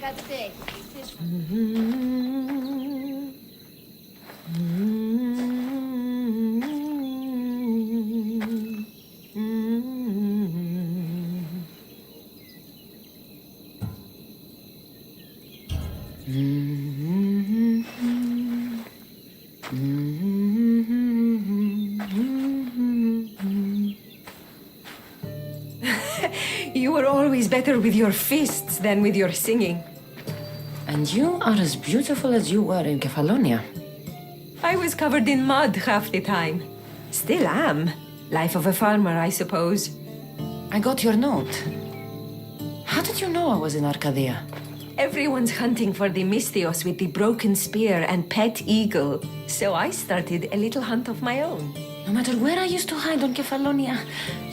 Κάτσε. You were always better with your fists than with your singing. And you are as beautiful as you were in Kefalonia. I was covered in mud half the time. Still am. Life of a farmer, I suppose. I got your note. How did you know I was in Arcadia? Everyone's hunting for the Mystios with the broken spear and pet eagle, so I started a little hunt of my own. No matter where I used to hide on Kefalonia,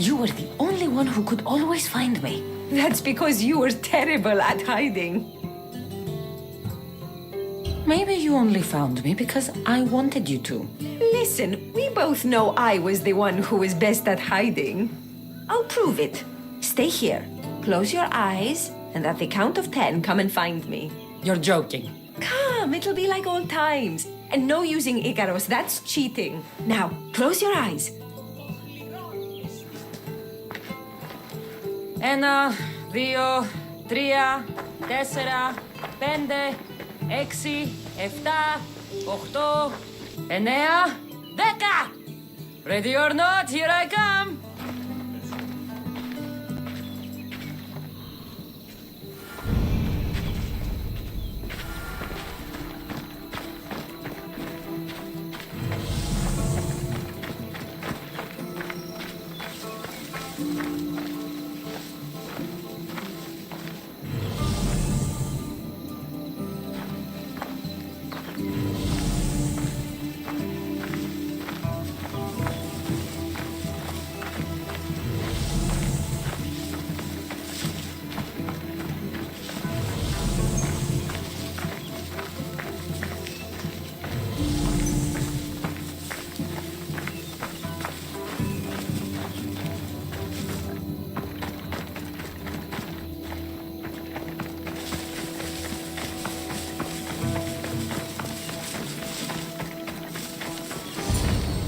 you were the only one who could always find me. That's because you were terrible at hiding. Maybe you only found me because I wanted you to. Listen, we both know I was the one who was best at hiding. I'll prove it. Stay here, close your eyes, and at the count of 10, come and find me. You're joking. Come, it'll be like old times. And no using Icaros, that's cheating. Now, close your eyes. 1, 2, 3, 4, 5, 6, 7, 8, 9, 10! Ready or not, here I come!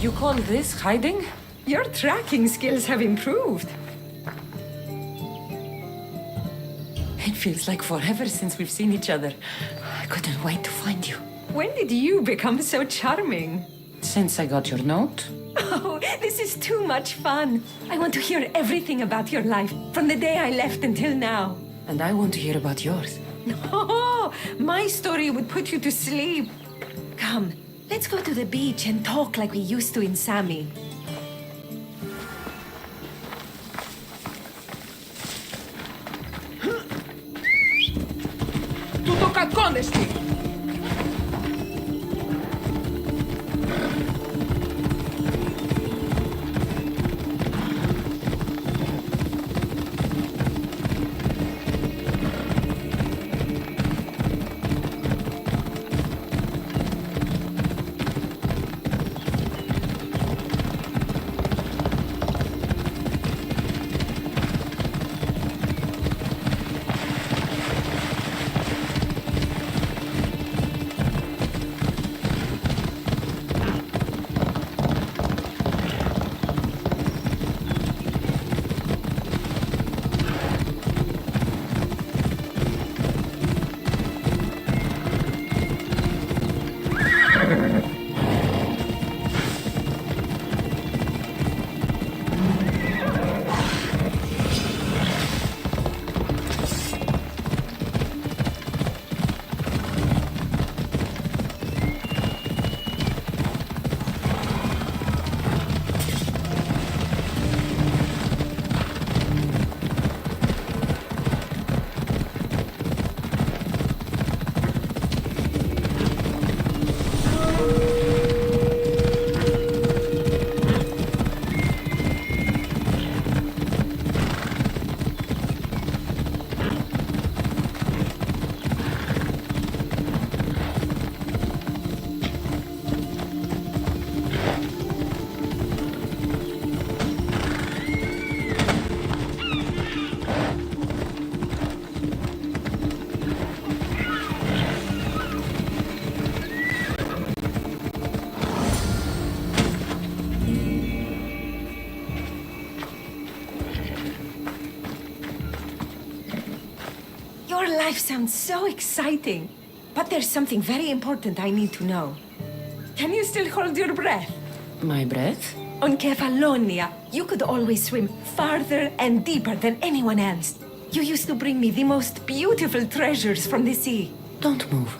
You call this hiding? Your tracking skills have improved. It feels like forever since we've seen each other. I couldn't wait to find you. When did you become so charming? Since I got your note. Oh, this is too much fun. I want to hear everything about your life, from the day I left until now. And I want to hear about yours. Oh, my story would put you to sleep. Come, let's go to the beach and talk like we used to in Sami. Του το κακόνεστη! Your life sounds so exciting. But there's something very important I need to know. Can you still hold your breath? My breath? On Kefalonia, you could always swim farther and deeper than anyone else. You used to bring me the most beautiful treasures from the sea. Don't move.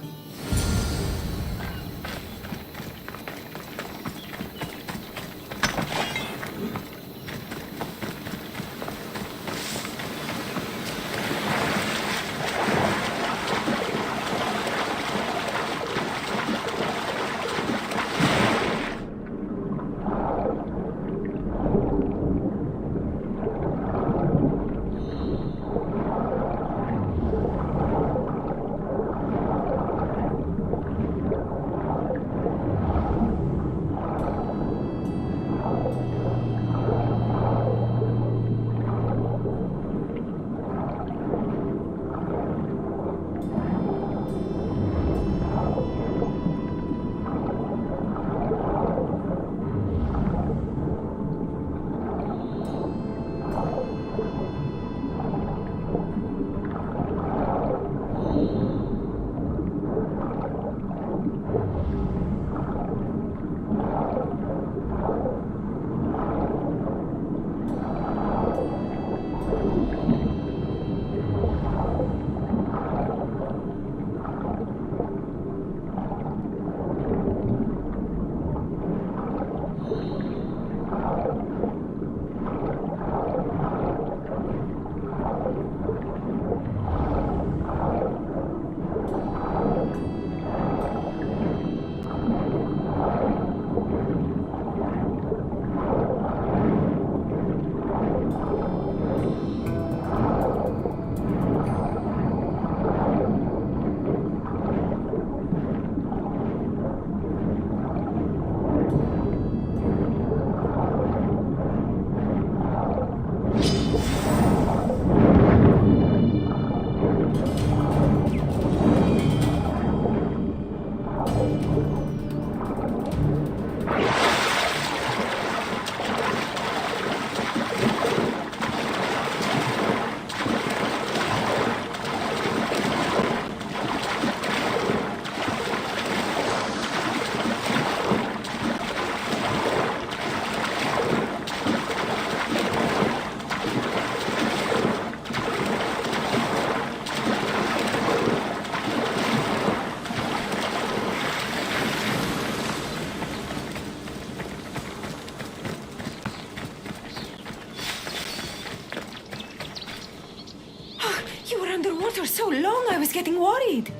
You were underwater so long, I was getting worried.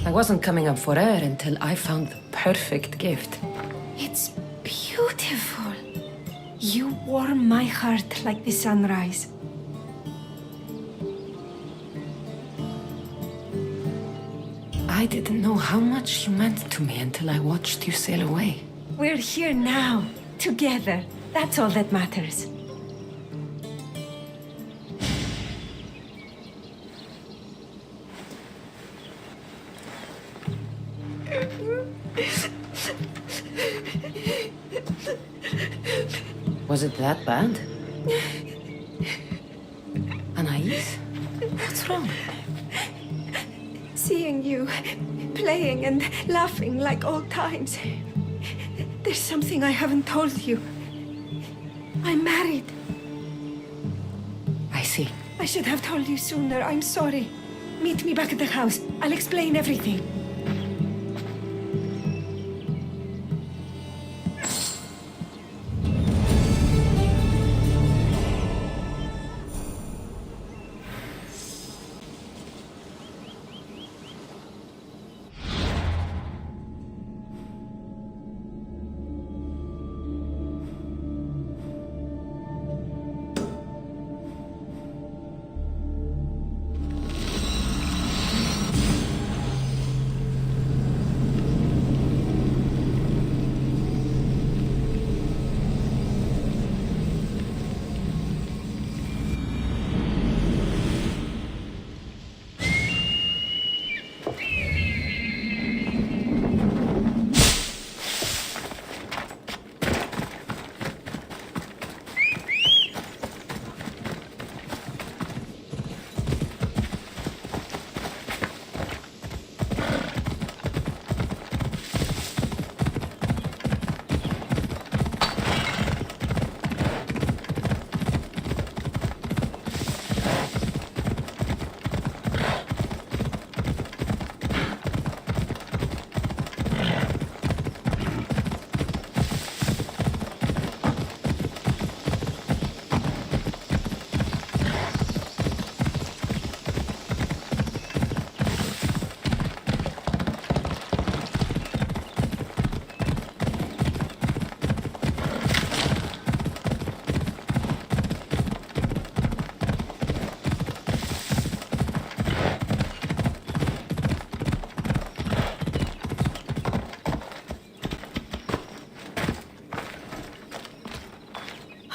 I wasn't coming up for air until I found the perfect gift. It's beautiful. You warm my heart like the sunrise. I didn't know how much you meant to me until I watched you sail away. We're here now, together. That's all that matters. Was it that bad? Anais? What's wrong? Seeing you playing and laughing like old times. There's something I haven't told you. I'm married. I see. I should have told you sooner. I'm sorry. Meet me back at the house. I'll explain everything.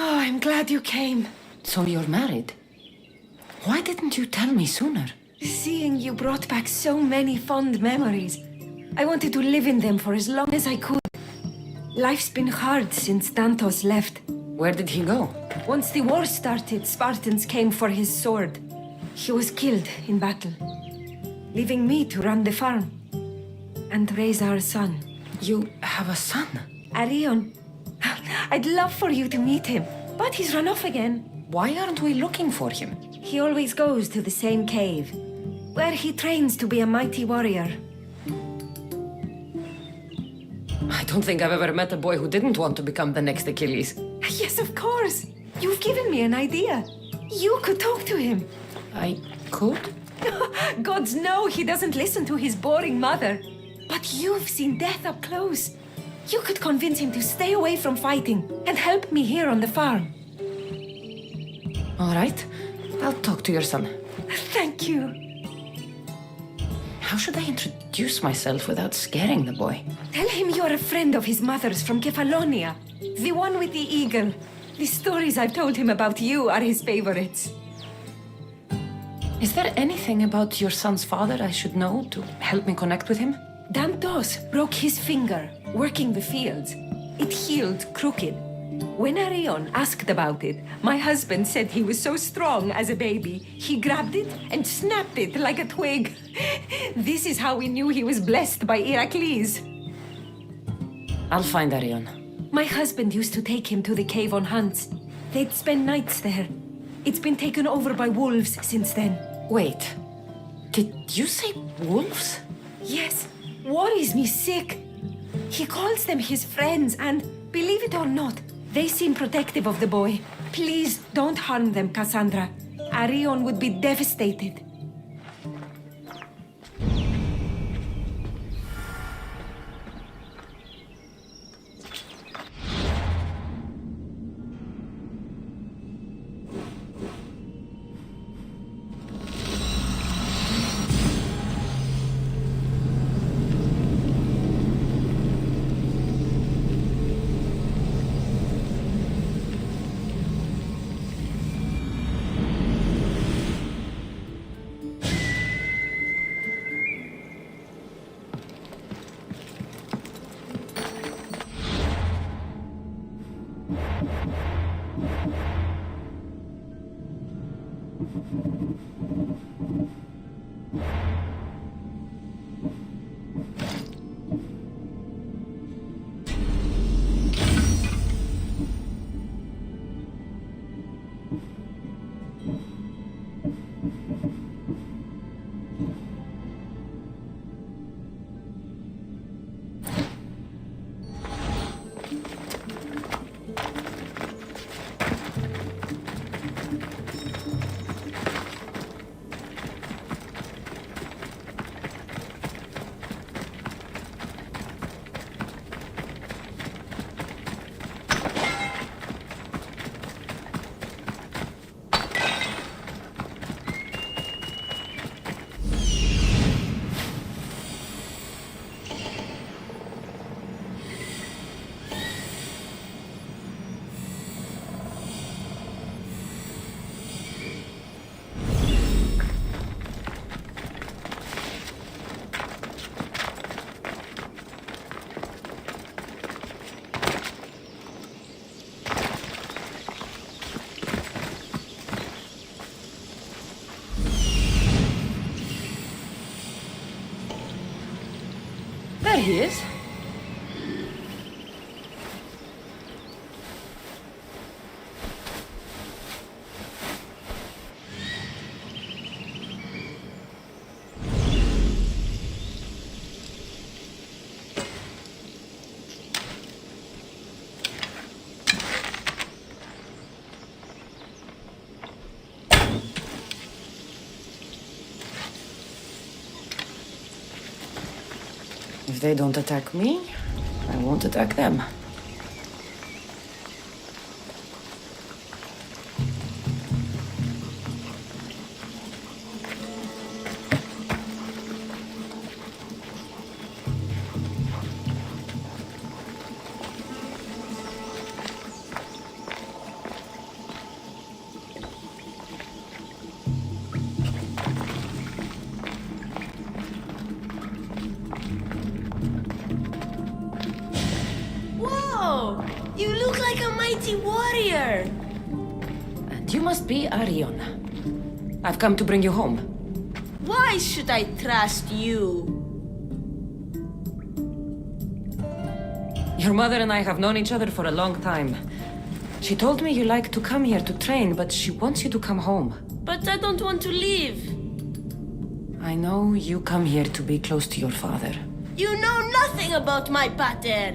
Oh, I'm glad you came. So you're married? Why didn't you tell me sooner? Seeing you brought back so many fond memories. I wanted to live in them for as long as I could. Life's been hard since Dantos left. Where did he go? Once the war started, Spartans came for his sword. He was killed in battle, leaving me to run the farm and raise our son. You have a son? Arion. I'd love for you to meet him, but he's run off again. Why aren't we looking for him? He always goes to the same cave, where he trains to be a mighty warrior. I don't think I've ever met a boy who didn't want to become the next Achilles. Yes, of course. You've given me an idea. You could talk to him. I could? Gods know he doesn't listen to his boring mother. But you've seen death up close. You could convince him to stay away from fighting and help me here on the farm. All right. I'll talk to your son. Thank you. How should I introduce myself without scaring the boy? Tell him you're a friend of his mother's from Kefalonia. The one with the eagle. The stories I've told him about you are his favorites. Is there anything about your son's father I should know to help me connect with him? Dantos broke his finger working the fields. It healed crooked. When Arion asked about it, my husband said he was so strong as a baby, he grabbed it and snapped it like a twig. This is how we knew he was blessed by Heracles. I'll find Arion. My husband used to take him to the cave on hunts. They'd spend nights there. It's been taken over by wolves since then. Wait. Did you say wolves? Yes, worries me sick. He calls them his friends and, believe it or not, they seem protective of the boy. Please don't harm them, Cassandra. Arion would be devastated. There he is. If they don't attack me, I won't attack them. mighty warrior! And you must be Arion. I've come to bring you home. Why should I trust you? Your mother and I have known each other for a long time. She told me you like to come here to train, but she wants you to come home. But I don't want to leave. I know you come here to be close to your father. You know nothing about my pater.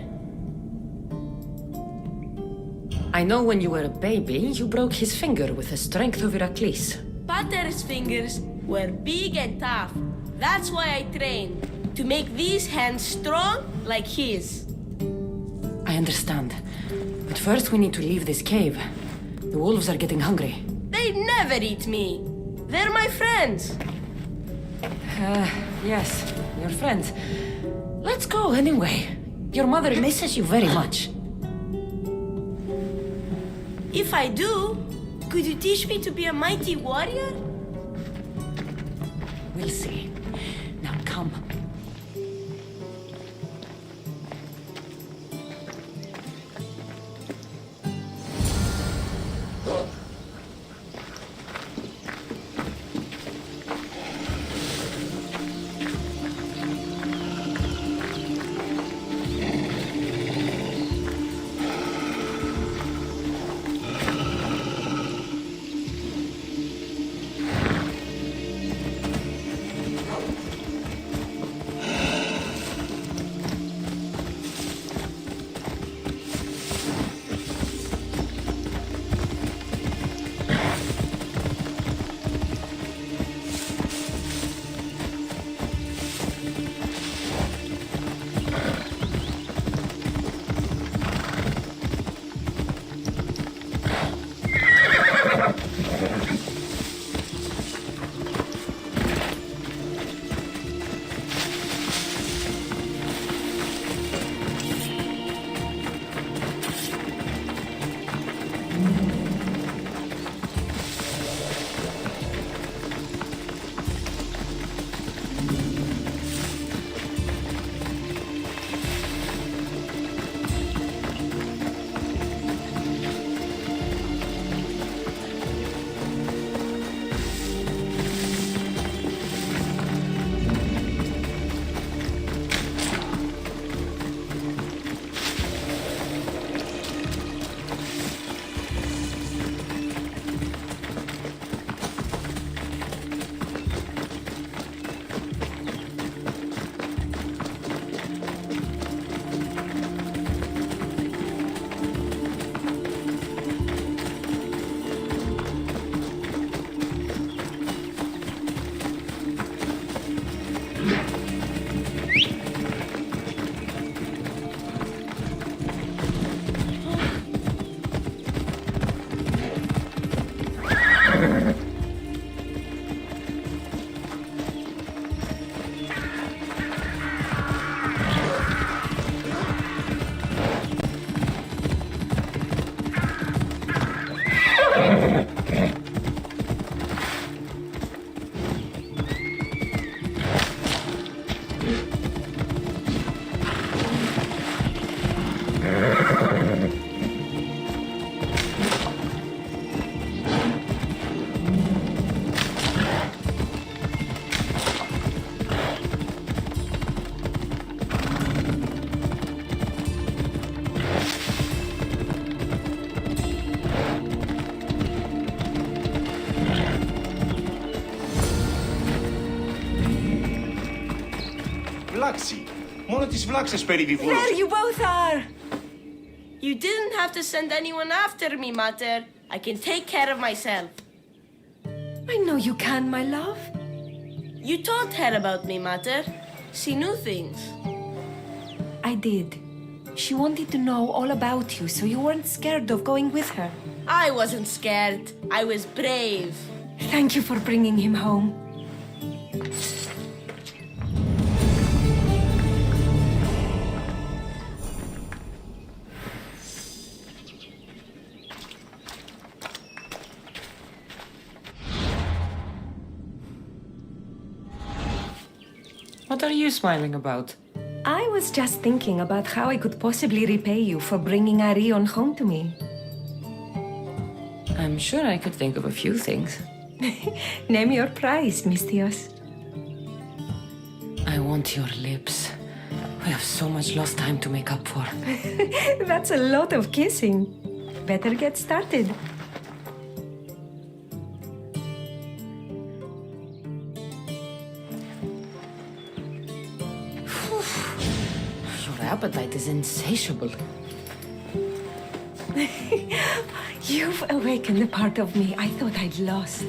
I know when you were a baby, you broke his finger with the strength of Heracles. Pater's fingers were big and tough. That's why I train. To make these hands strong like his. I understand. But first we need to leave this cave. The wolves are getting hungry. They never eat me. They're my friends. Yes, your friends. Let's go anyway. Your mother misses you very much. If I do, could you teach me to be a mighty warrior? We'll see. Now come. Βλάξη. Μόνο τις βλάξες περιβιβούν. There you both are! You didn't have to send anyone after me, Mater. I can take care of myself. I know you can, my love. You told her about me, Mater. She knew things. I did. She wanted to know all about you, so you weren't scared of going with her. I wasn't scared. I was brave. Thank you for bringing him home. What are you smiling about? I was just thinking about how I could possibly repay you for bringing Arion home to me. I'm sure I could think of a few things. Name your price, Mistios. I want your lips. We have so much lost time to make up for. That's a lot of kissing. Better get started. Your appetite is insatiable. You've awakened a part of me I thought I'd lost.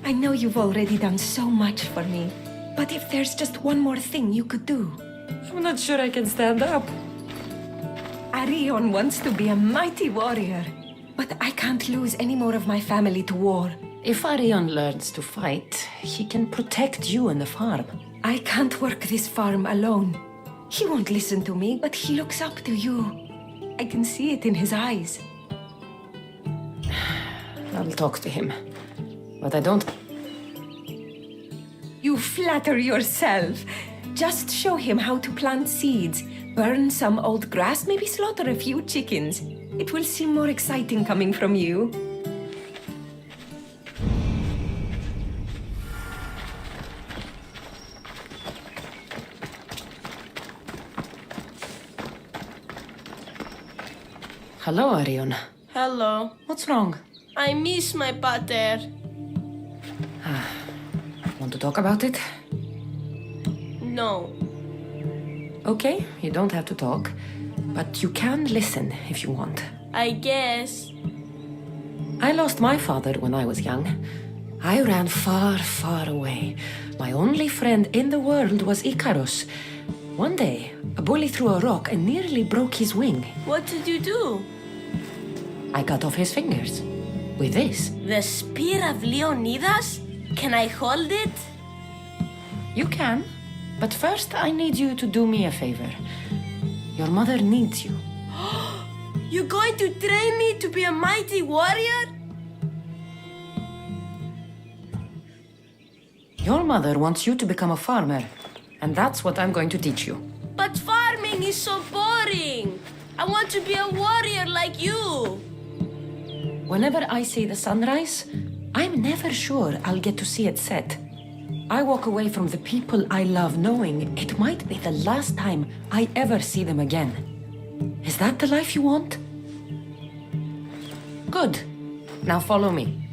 I know you've already done so much for me, but if there's just one more thing you could do. I'm not sure I can stand up. Arion wants to be a mighty warrior, but I can't lose any more of my family to war. If Arion learns to fight, he can protect you and the farm. I can't work this farm alone. He won't listen to me, but he looks up to you. I can see it in his eyes. I'll talk to him. But I don't... You flatter yourself. Just show him how to plant seeds, burn some old grass, maybe slaughter a few chickens. It will seem more exciting coming from you. Hello, Arion. Hello. What's wrong? I miss my pater. Want to talk about it? No. Okay, you don't have to talk. But you can listen if you want. I guess. I lost my father when I was young. I ran far, far away. My only friend in the world was Icarus. One day, a bully threw a rock and nearly broke his wing. What did you do? I cut off his fingers. With this. The spear of Leonidas? Can I hold it? You can. But first, I need you to do me a favor. Your mother needs you. You're going to train me to be a mighty warrior? Your mother wants you to become a farmer. And that's what I'm going to teach you. But farming is so boring. I want to be a warrior like you. Whenever I see the sunrise, I'm never sure I'll get to see it set. I walk away from the people I love knowing it might be the last time I ever see them again. Is that the life you want? Good. Now follow me.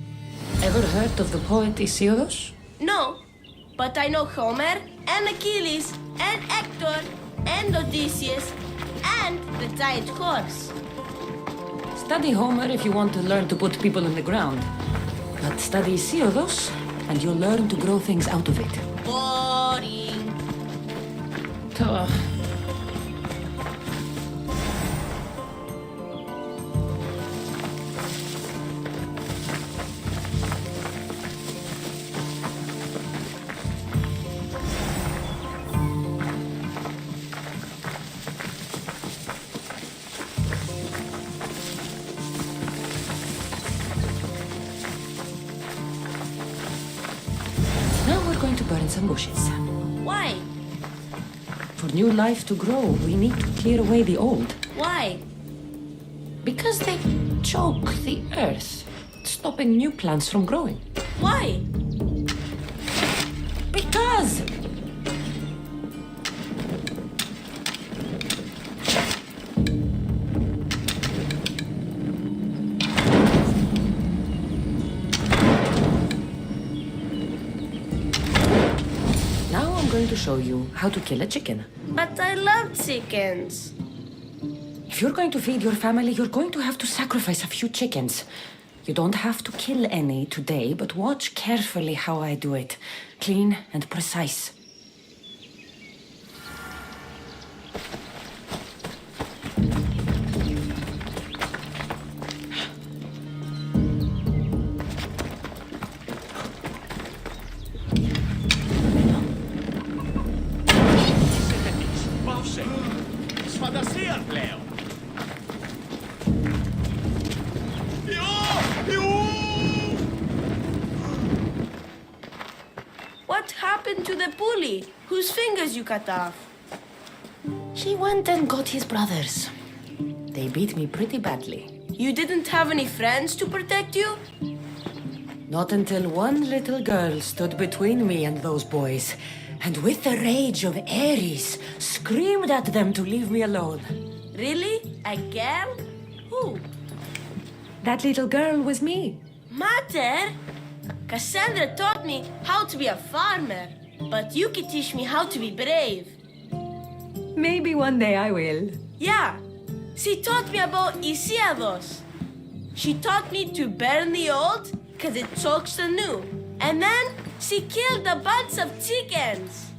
Ever heard of the poet Isildos? No, but I know Homer and Achilles and Hector and Odysseus and the giant horse. Study Homer if you want to learn to put people in the ground. But study Isildos and you'll learn to grow things out of it. Boring. Ugh. Now we're going to burn some bushes. Why? For new life to grow, we need to clear away the old. Why? Because they choke the earth, stopping new plants from growing. Why? Because! Now I'm going to show you how to kill a chicken. But I love chickens. If you're going to feed your family, you're going to have to sacrifice a few chickens. You don't have to kill any today, but watch carefully how I do it. Clean and precise. Πάυσε! Της φαντασίας πλέον! What happened to the bully whose fingers you cut off? She went and got his brothers. They beat me pretty badly. You didn't have any friends to protect you? Not until one little girl stood between me and those boys, and with the rage of Ares, screamed at them to leave me alone. Really? A girl? Who? That little girl was me. Mater? Cassandra taught me how to be a farmer, but you could teach me how to be brave. Maybe one day I will. Yeah, she taught me about Isiados. She taught me to burn the old, cause it chokes the new. And then she killed a bunch of chickens.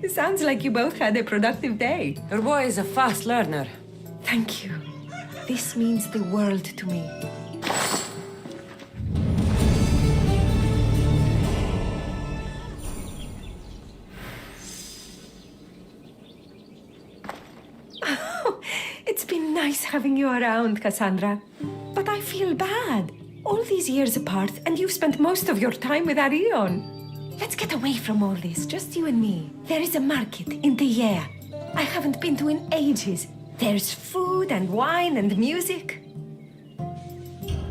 It sounds like you both had a productive day. Your boy is a fast learner. Thank you. This means the world to me. It's been nice having you around, Cassandra. But I feel bad. All these years apart, and you've spent most of your time with Arion. Let's get away from all this, just you and me. There is a market in the year I haven't been to in ages. There's food and wine and music.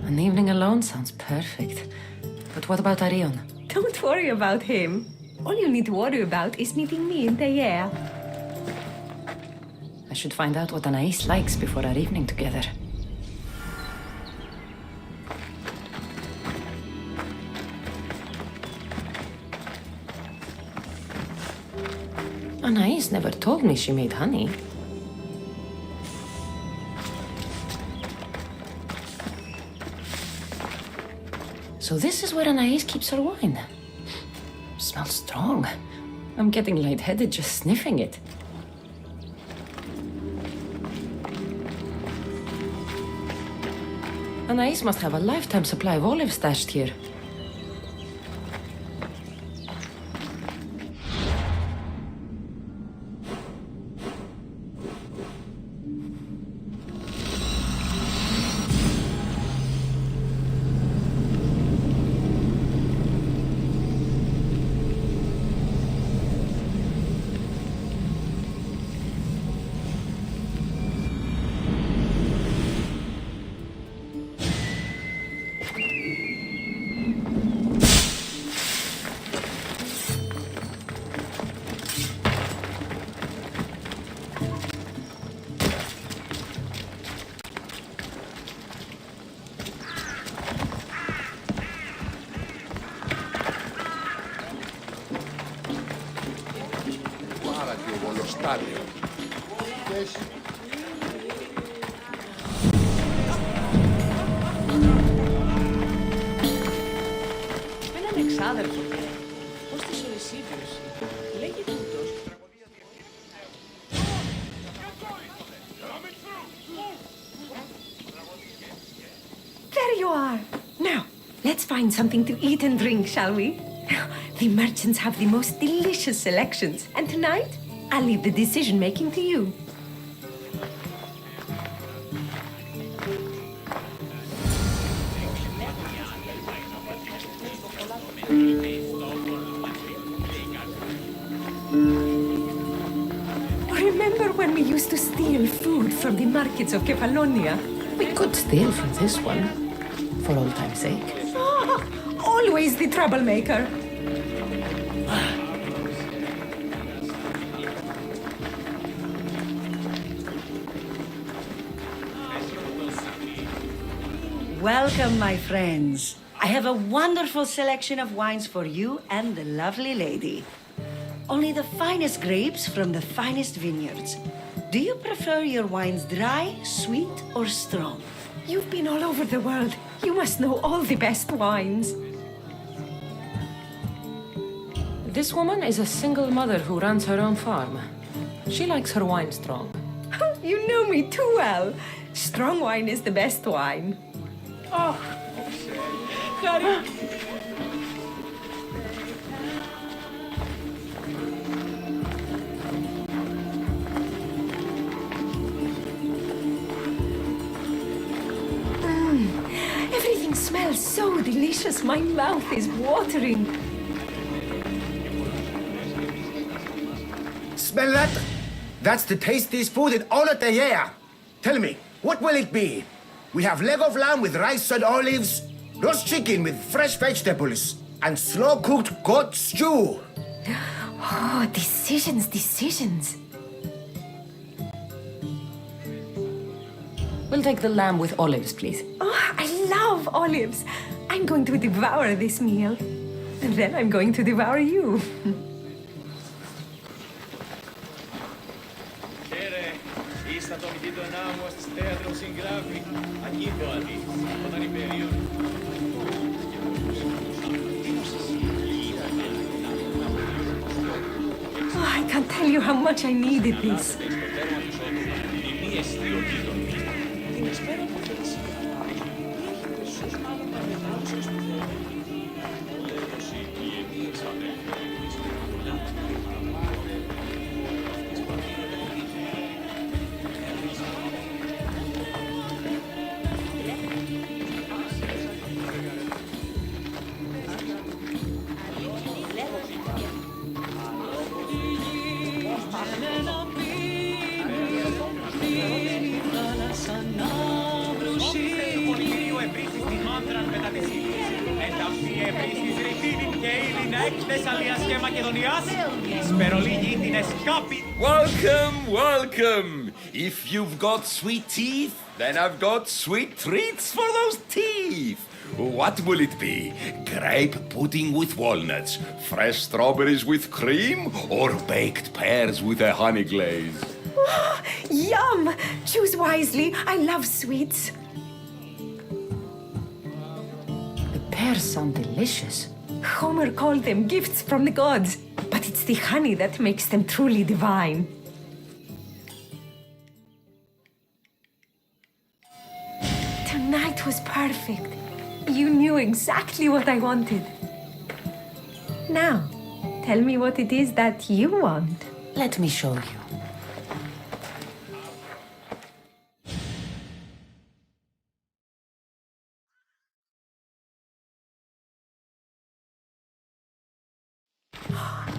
An evening alone sounds perfect. But what about Arion? Don't worry about him. All you need to worry about is meeting me in the air. I should find out what Anais likes before our evening together. Anais never told me she made honey. So this is where Anais keeps her wine. Smells strong. I'm getting lightheaded just sniffing it. Anais must have a lifetime supply of olives stashed here. Στάδιο. Έναν εξάδελφο πήρε. Πώς της Οδυσσίβιους. Λέγει τούτος. There you are. Now, let's find something to eat and drink, shall we? The merchants have the most delicious selections. And tonight, I'll leave the decision-making to you. Remember when we used to steal food from the markets of Kefalonia? We could steal from this one, for old time's sake. Ah, always the troublemaker. Welcome, my friends. I have a wonderful selection of wines for you and the lovely lady. Only the finest grapes from the finest vineyards. Do you prefer your wines dry, sweet, or strong? You've been all over the world. You must know all the best wines. This woman is a single mother who runs her own farm. She likes her wine strong. You know me too well. Strong wine is the best wine. Oh, Harry. Everything smells so delicious. My mouth is watering. Smell that? That's the tastiest food in all of the year. Tell me, What will it be? We have leg of lamb with rice and olives, roast chicken with fresh vegetables, and slow-cooked goat stew. Oh, decisions, decisions. We'll take the lamb with olives, please. Oh, I love olives. I'm going to devour this meal. And then I'm going to devour you. Χαίρε, ήστα τον γείτονά μου στις θέατρο συγγράφει. Ακίνητο όταν η περίοδο. Oh, I can't tell you how much I needed this. Welcome, welcome. If you've got sweet teeth, then I've got sweet treats for those teeth. What will it be? Grape pudding with walnuts, fresh strawberries with cream, or baked pears with a honey glaze? Oh, yum! Choose wisely. I love sweets. The pears sound delicious. Homer called them gifts from the gods, but it's the honey that makes them truly divine. Tonight was perfect. You knew exactly what I wanted. Now, tell me what it is that you want. Let me show you.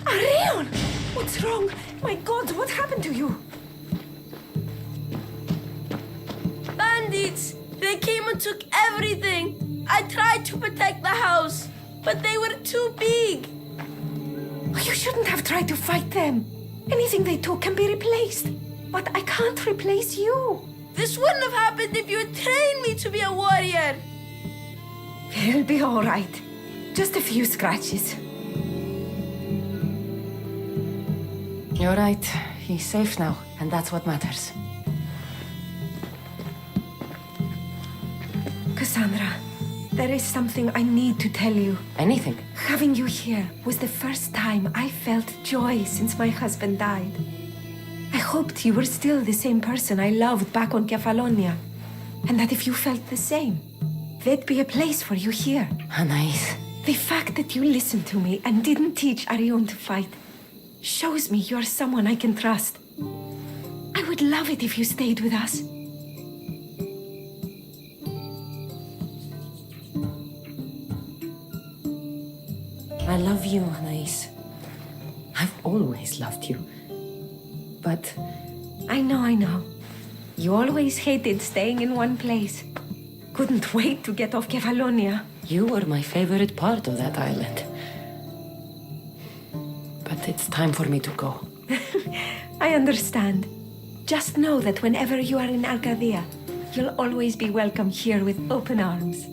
Arion! What's wrong? My God, what happened to you? Bandits! They came and took everything. I tried to protect the house, but they were too big. You shouldn't have tried to fight them. Anything they took can be replaced. But I can't replace you. This wouldn't have happened if you had trained me to be a warrior. It'll be all right. Just a few scratches. You're right. He's safe now, and that's what matters. Cassandra, there is something I need to tell you. Anything. Having you here was the first time I felt joy since my husband died. I hoped you were still the same person I loved back on Kefalonia, and that if you felt the same, there'd be a place for you here. Anais. The fact that you listened to me and didn't teach Arion to fight shows me you're someone I can trust. I would love it if you stayed with us. I love you, Anais. I've always loved you. But I know. You always hated staying in one place. Couldn't wait to get off Kefalonia. you were my favorite part of that island. But it's time for me to go. I understand. Just know that whenever you are in Arcadia, you'll always be welcome here with open arms.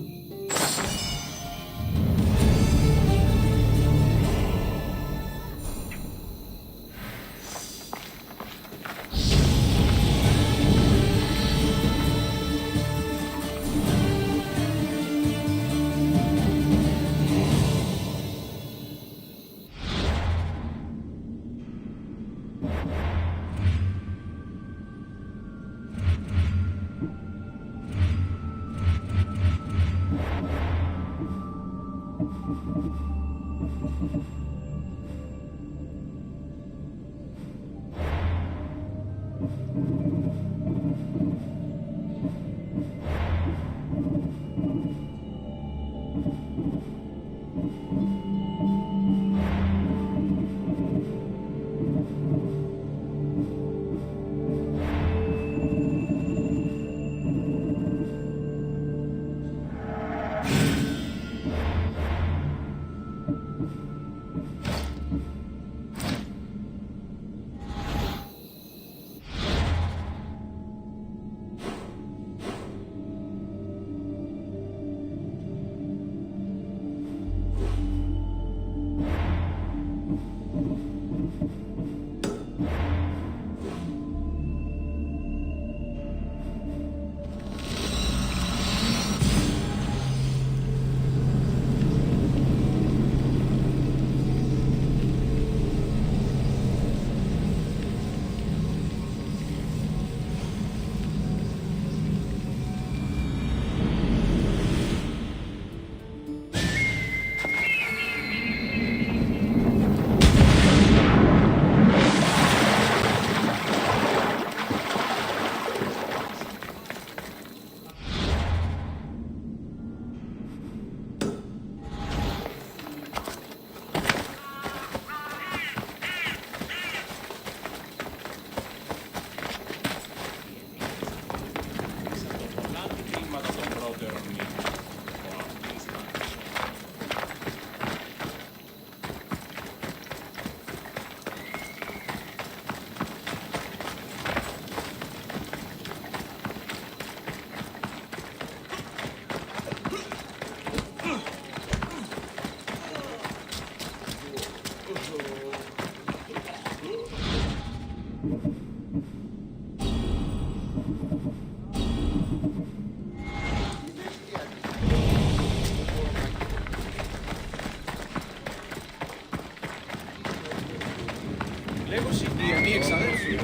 εξαδέλφοι.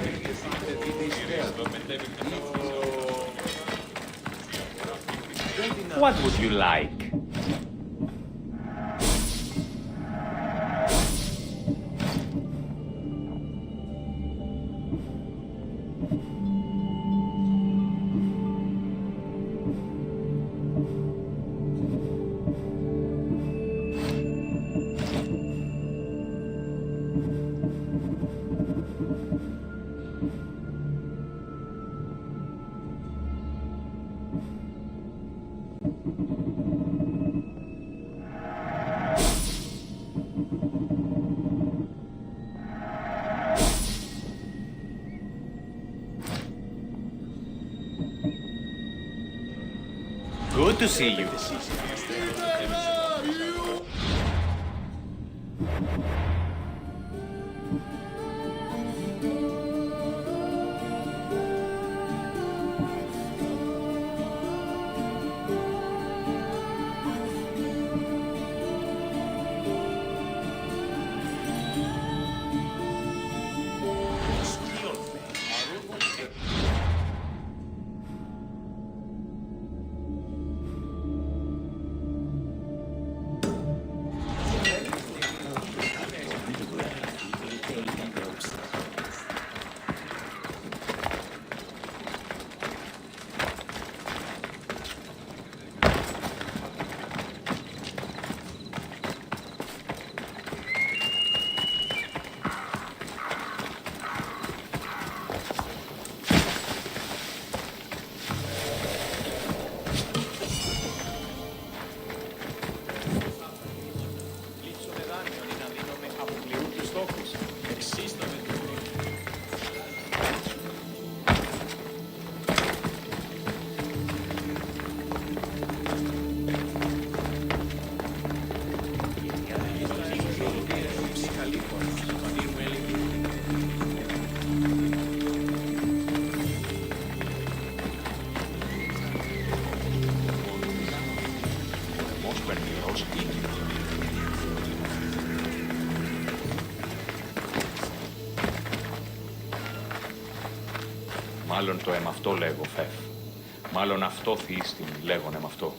What would you like? Good to see you. Μάλλον το εμαυτό λέγω, Φεφ. Μάλλον αυτό θύστην λέγον εμαυτό.